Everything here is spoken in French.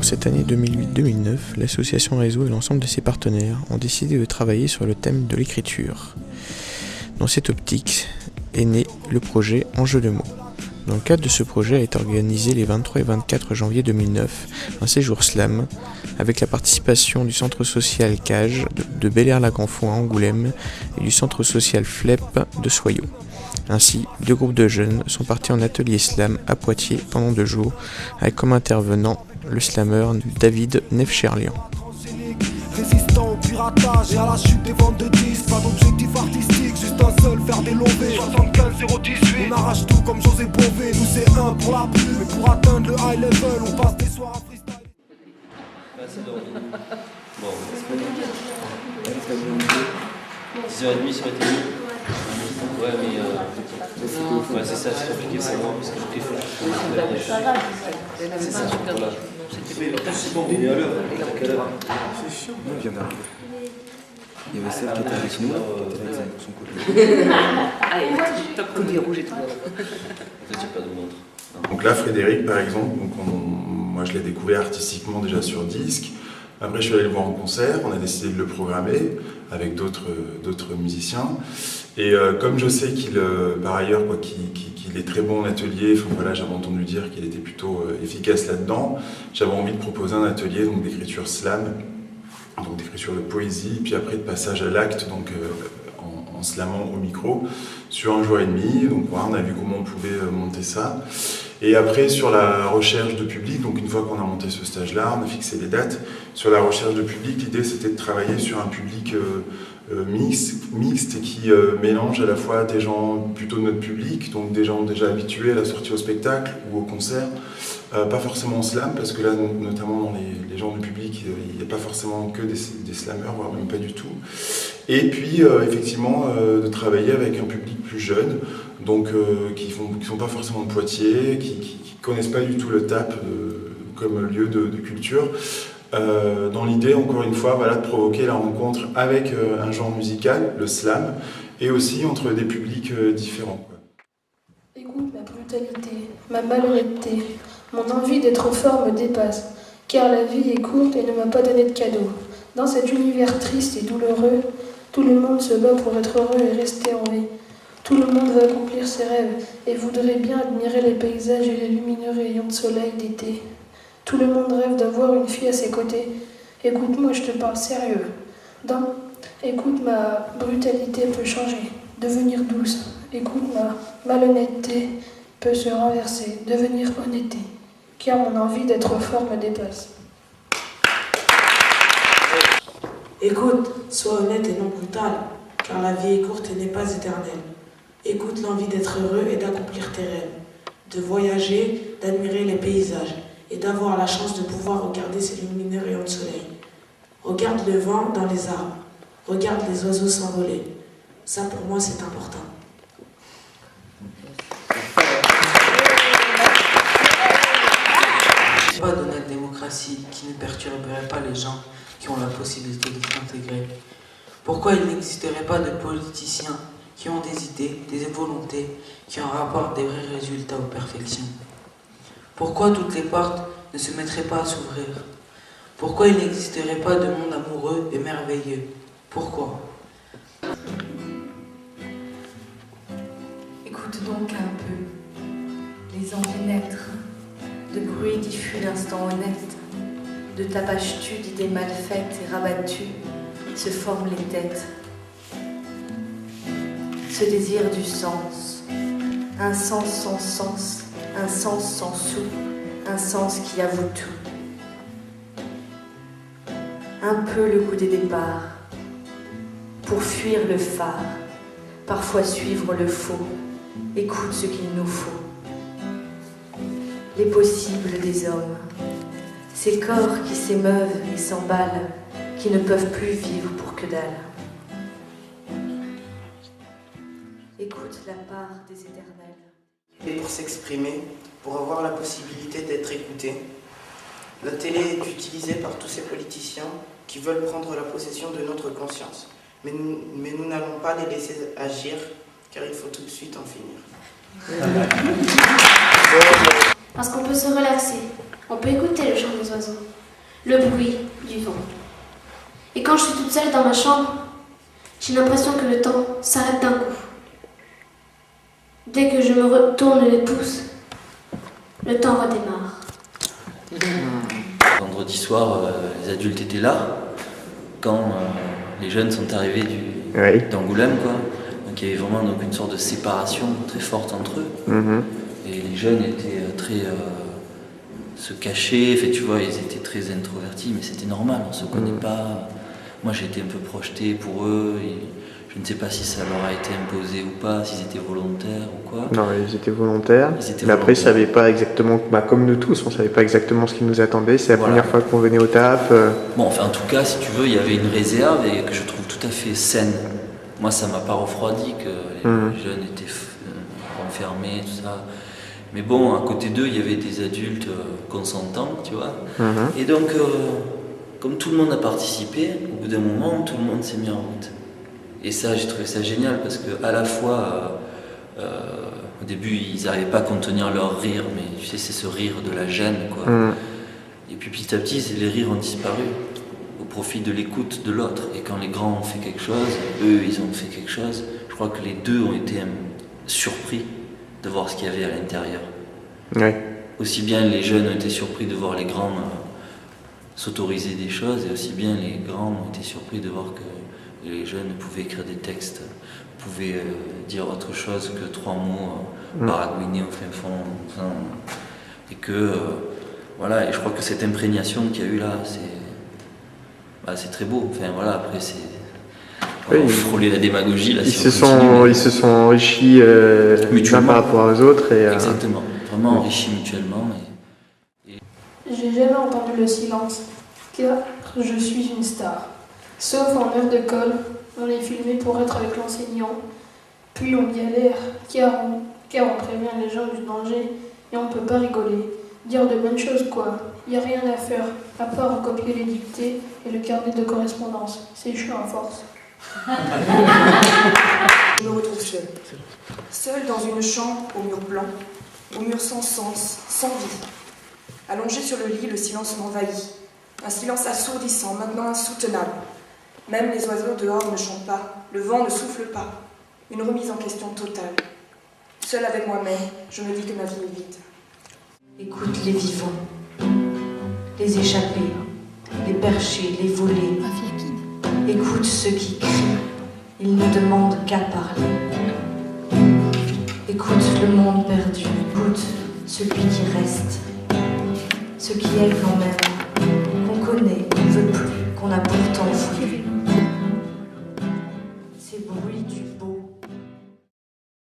Pour cette année 2008-2009, l'association Réseau et l'ensemble de ses partenaires ont décidé de travailler sur le thème de l'écriture. Dans cette optique est né le projet Enjeu de mots. Dans le cadre de ce projet a été organisé les 23 et 24 janvier 2009 un séjour slam avec la participation du centre social Cage de Bel-Air-la-Grand-Fond à Angoulême et du centre social FLEP de Soyaux. Ainsi, 2 groupes de jeunes sont partis en atelier slam à Poitiers pendant 2 jours avec comme intervenant le slameur David Nefcherlian. Résistant au piratage et à la chute des ventes de disques. Pas d'objectif artistique, juste un seul, faire des lovés. 75-018, on arrache tout comme José Bové. Nous c'est un pour la pluie, mais pour atteindre le high level, on passe des soirs à freestyle. Bon, c'est pas nickel. 10h30 sur été mieux. Ouais, mais ouais, c'est ça, c'est compliqué de savoir parce que je préfère. C'est ça, voilà. Il est à l'heure. À quelle heure? C'est chiant. Il vient d'arriver. Il y avait celle qui était avec nous, qui était avec son copain. Allez, top collier rouge et tout. Peut-être qu'il n'y a pas de montre. Donc là, Frédéric, par exemple, moi je l'ai découvert artistiquement déjà sur disque. Après, je suis allé le voir en concert, on a décidé de le programmer avec d'autres musiciens. Et comme je sais qu'il, par ailleurs, qu'il est très bon en atelier, voilà, j'avais entendu dire qu'il était plutôt efficace là-dedans, j'avais envie de proposer un atelier donc, d'écriture slam, donc d'écriture de poésie, puis après de passage à l'acte, donc en slamant au micro, sur 1 jour et demi. Donc voilà, on a vu comment on pouvait monter ça. Et après, sur la recherche de public, donc une fois qu'on a monté ce stage-là, on a fixé les dates. Sur la recherche de public, l'idée c'était de travailler sur un public mixte et qui mélange à la fois des gens plutôt de notre public, donc des gens déjà habitués à la sortie au spectacle ou au concert, pas forcément en slam, parce que là, notamment dans les gens du public, il n'y a pas forcément que des slammeurs, voire même pas du tout. Et puis, effectivement, de travailler avec un public plus jeune, donc qui sont pas forcément de Poitiers, qui connaissent pas du tout le TAP comme lieu de culture, dans l'idée, encore une fois, voilà, de provoquer la rencontre avec un genre musical, le slam, et aussi entre des publics différents. Écoute, ma brutalité, ma malhonnêteté, mon envie d'être fort me dépasse, car la vie est courte et ne m'a pas donné de cadeau. Dans cet univers triste et douloureux, tout le monde se bat pour être heureux et rester en vie. Tout le monde veut accomplir ses rêves et voudrait bien admirer les paysages et les lumineux rayons de soleil d'été. Tout le monde rêve d'avoir une fille à ses côtés. Écoute-moi, je te parle sérieux. Écoute, ma brutalité peut changer, devenir douce. Écoute, ma malhonnêteté peut se renverser, devenir honnêteté. Car mon envie d'être fort me dépasse. Écoute, sois honnête et non brutal, car la vie est courte et n'est pas éternelle. Écoute l'envie d'être heureux et d'accomplir tes rêves, de voyager, d'admirer les paysages et d'avoir la chance de pouvoir regarder ces lumineux rayons de soleil. Regarde le vent dans les arbres, regarde les oiseaux s'envoler. Ça pour moi c'est important. Pas de notre démocratie qui ne perturberait pas les gens qui ont la possibilité de s'intégrer. Pourquoi il n'existerait pas de politiciens qui ont des idées, des volontés, qui en rapportent des vrais résultats aux perfections? Pourquoi toutes les portes ne se mettraient pas à s'ouvrir? Pourquoi il n'existerait pas de monde amoureux et merveilleux? Pourquoi? Écoute donc un peu les envies naître, de bruit diffus l'instant honnête, de tapaches-tu d'idées mal faites et rabattues, se forment les têtes. Ce désir du sens, un sens sans sens, un sens sans sou, un sens qui avoue tout. Un peu le coup des départs, pour fuir le phare, parfois suivre le faux, écoute ce qu'il nous faut. Les possibles des hommes, ces corps qui s'émeuvent et s'emballent, qui ne peuvent plus vivre pour que dalle. Écoute la part des éternels. Et pour s'exprimer, pour avoir la possibilité d'être écouté. La télé est utilisée par tous ces politiciens qui veulent prendre la possession de notre conscience. Mais nous n'allons pas les laisser agir, car il faut tout de suite en finir. Parce qu'on peut se relaxer, On peut écouter le chant des oiseaux, le bruit du vent. Et quand je suis toute seule dans ma chambre, j'ai l'impression que le temps s'arrête d'un coup. Dès que je me retourne les pouces, le temps redémarre. Vendredi soir, les adultes étaient là quand les jeunes sont arrivés d'Angoulême, quoi. Donc il y avait vraiment donc, une sorte de séparation très forte entre eux. Et les jeunes étaient se cachaient, tu vois, ils étaient très introvertis, mais c'était normal, on se connaît pas. Moi j'ai été un peu projeté pour eux, et je ne sais pas si ça leur a été imposé ou pas, s'ils étaient volontaires ou quoi. Non, ils étaient volontaires, mais après ils ne savaient pas exactement, comme nous tous, on ne savait pas exactement ce qui nous attendait, c'est la première fois qu'on venait au taf. Bon, enfin en tout cas, si tu veux, il y avait une réserve et que je trouve tout à fait saine. Moi ça m'a pas refroidi que les jeunes étaient enfermés, tout ça. Mais bon, à côté d'eux, il y avait des adultes consentants, tu vois. Et donc, comme tout le monde a participé, au bout d'un moment, tout le monde s'est mis en route. Et ça, j'ai trouvé ça génial parce que à la fois, au début, ils n'arrivaient pas à contenir leur rire, mais tu sais, c'est ce rire de la gêne, quoi. Et puis petit à petit, les rires ont disparu au profit de l'écoute de l'autre. Et quand les grands ont fait quelque chose, eux, ils ont fait quelque chose. Je crois que les deux ont été surpris de voir ce qu'il y avait à l'intérieur. Aussi bien les jeunes ont été surpris de voir les grands s'autoriser des choses, et aussi bien les grands ont été surpris de voir que les jeunes pouvaient écrire des textes, pouvaient dire autre chose que 3 mots baragouinés au fin fond. Et que, voilà, et je crois que cette imprégnation qu'il y a eu là, c'est très beau. Enfin voilà, après c'est... On frôler la démagogie là. Ils se sont enrichis l'un par rapport aux autres. Exactement, vraiment enrichis mutuellement. J'ai jamais entendu le silence, car je suis une star. Sauf en heure de colle, on est filmé pour être avec l'enseignant, puis on galère, car on prévient les gens du danger, et on peut pas rigoler, dire de bonnes choses quoi. Y a rien à faire, à part copier les dictées et le carnet de correspondance. C'est chiant à force. Je me retrouve seule dans une chambre au mur blanc, au mur sans sens, sans vie. Allongée sur le lit, le silence m'envahit. Un silence assourdissant, maintenant insoutenable. Même les oiseaux dehors ne chantent pas, le vent ne souffle pas. Une remise en question totale. Seule avec moi-même, je me dis que ma vie est vide. Écoute les vivants, les échappés, les perchés, les volés. Écoute ceux qui crient, ils ne demandent qu'à parler. Écoute le monde perdu, écoute celui qui reste. Ce qui est quand même, qu'on connaît, qu'on veut plus, qu'on a pourtant voulu. Ces bruits du beau.